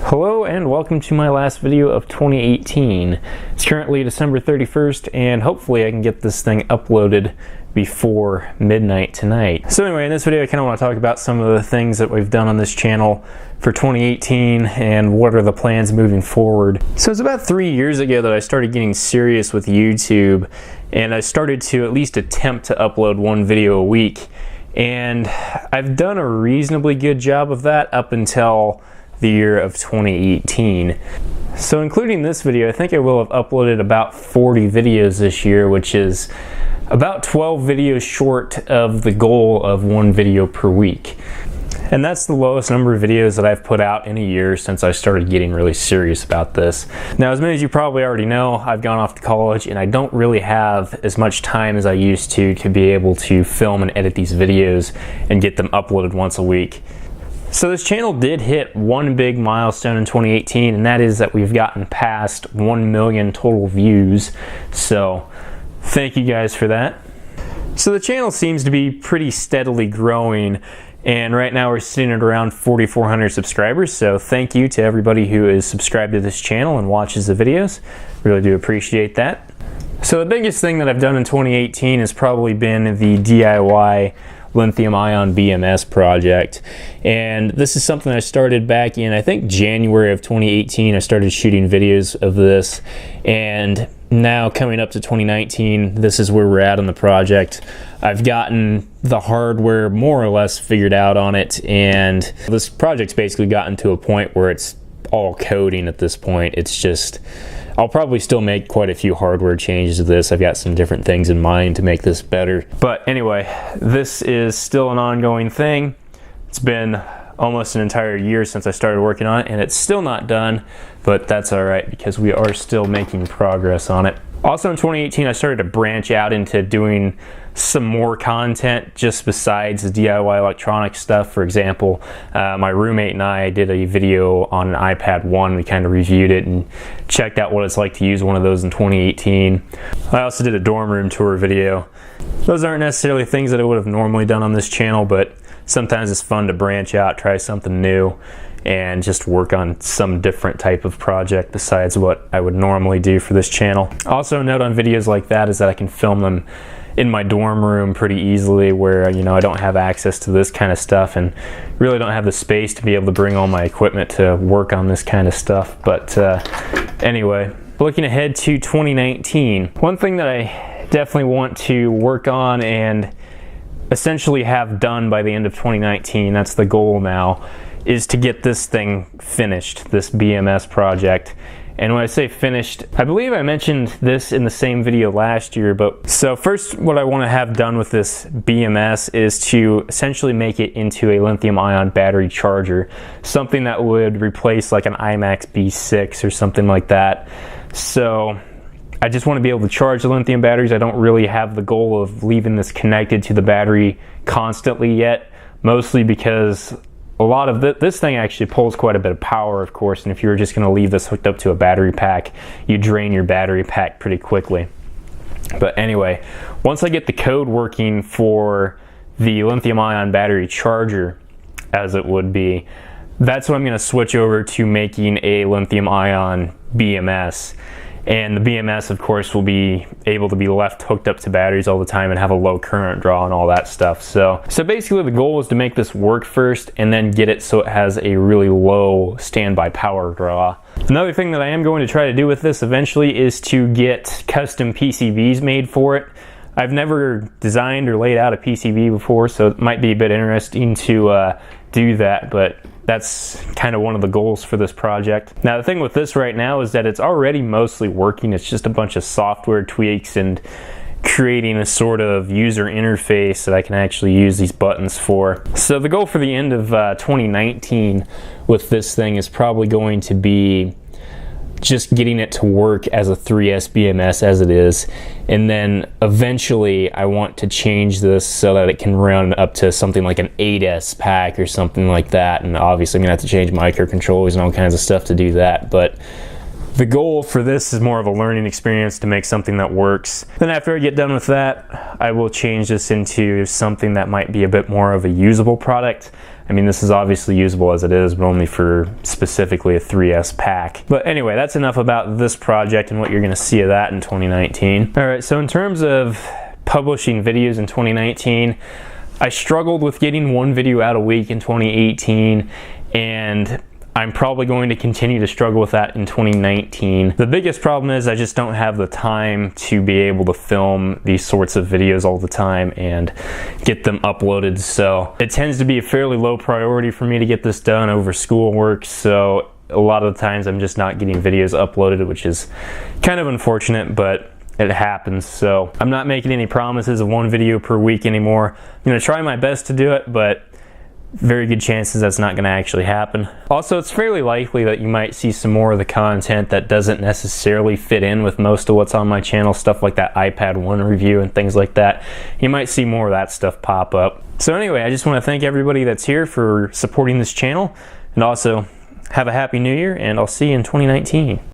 Hello and welcome to my last video of 2018. It's currently December 31st and hopefully I can get this thing uploaded before midnight tonight. So anyway, in this video I kind of want to talk about some of the things that we've done on this channel for 2018 and what are the plans moving forward. So it's about 3 years ago that I started getting serious with YouTube, and I started to at least attempt to upload one video a week. And I've done a reasonably good job of that up until the year of 2018. So including this video, I think I will have uploaded about 40 videos this year, which is about 12 videos short of the goal of one video per week. And that's the lowest number of videos that I've put out in a year since I started getting really serious about this. Now, as many as you probably already know, I've gone off to college and I don't really have as much time as I used to be able to film and edit these videos and get them uploaded once a week. So this channel did hit one big milestone in 2018, and that is that we've gotten past 1 million total views. So thank you guys for that. So the channel seems to be pretty steadily growing, and right now we're sitting at around 4,400 subscribers. So thank you to everybody who is subscribed to this channel and watches the videos. Really do appreciate that. So the biggest thing that I've done in 2018 has probably been the DIY lithium-ion BMS project, and this is something I started back in, I think, January of 2018. I started shooting videos of this, and now coming up to 2019, this is where we're at on the project. I've gotten the hardware more or less figured out on it, and this project's basically gotten to a point where it's all coding at this point. It's just, I'll probably still make quite a few hardware changes to this. I've got some different things in mind to make this better. But anyway, this is still an ongoing thing. It's been almost an entire year since I started working on it, and it's still not done, but that's all right because we are still making progress on it. Also in 2018, I started to branch out into doing some more content just besides the DIY electronic stuff. For example, my roommate and I did a video on an iPad 1. We kind of reviewed it and checked out what it's like to use one of those in 2018. I also did a dorm room tour video. Those aren't necessarily things that I would have normally done on this channel, but sometimes it's fun to branch out, try something new, and just work on some different type of project besides what I would normally do for this channel. Also, a note on videos like that is that I can film them in my dorm room pretty easily, where I don't have access to this kind of stuff and really don't have the space to be able to bring all my equipment to work on this kind of stuff. But anyway, looking ahead to 2019, one thing that I definitely want to work on and essentially have done by the end of 2019, that's the goal now, is to get this thing finished, this BMS project. And when I say finished, I believe I mentioned this in the same video last year, but so first what I want to have done with this BMS is to essentially make it into a lithium-ion battery charger, something that would replace like an IMAX B6 or something like that. So I just want to be able to charge the lithium batteries. I don't really have the goal of leaving this connected to the battery constantly yet, mostly because a lot of this thing actually pulls quite a bit of power, of course, and if you were just going to leave this hooked up to a battery pack, you drain your battery pack pretty quickly. But anyway, once I get the code working for the lithium-ion battery charger, as it would be, that's when I'm going to switch over to making a lithium-ion BMS. And the BMS, of course, will be able to be left hooked up to batteries all the time and have a low current draw and all that stuff. So basically the goal is to make this work first and then get it so it has a really low standby power draw. Another thing that I am going to try to do with this eventually is to get custom PCBs made for it. I've never designed or laid out a PCB before, so it might be a bit interesting to do that, but that's kind of one of the goals for this project. Now the thing with this right now is that it's already mostly working. It's just a bunch of software tweaks and creating a sort of user interface that I can actually use these buttons for. So the goal for the end of 2019 with this thing is probably going to be just getting it to work as a 3S BMS as it is, and then eventually I want to change this so that it can run up to something like an 8S pack or something like that, and obviously I'm gonna have to change microcontrollers and all kinds of stuff to do that, but the goal for this is more of a learning experience to make something that works. Then after I get done with that, I will change this into something that might be a bit more of a usable product. I mean, this is obviously usable as it is, but only for specifically a 3S pack. But anyway, that's enough about this project and what you're going to see of that in 2019. All right, so in terms of publishing videos in 2019, I struggled with getting one video out a week in 2018, and I'm probably going to continue to struggle with that in 2019. The biggest problem is I just don't have the time to be able to film these sorts of videos all the time and get them uploaded. So it tends to be a fairly low priority for me to get this done over schoolwork. So a lot of the times I'm just not getting videos uploaded, which is kind of unfortunate, but it happens. So I'm not making any promises of one video per week anymore. I'm gonna try my best to do it, but very good chances that's not going to actually happen. Also, it's fairly likely that you might see some more of the content that doesn't necessarily fit in with most of what's on my channel, stuff like that iPad 1 review and things like that. You might see more of that stuff pop up. So anyway, I just want to thank everybody that's here for supporting this channel, and also have a happy new year, and I'll see you in 2019.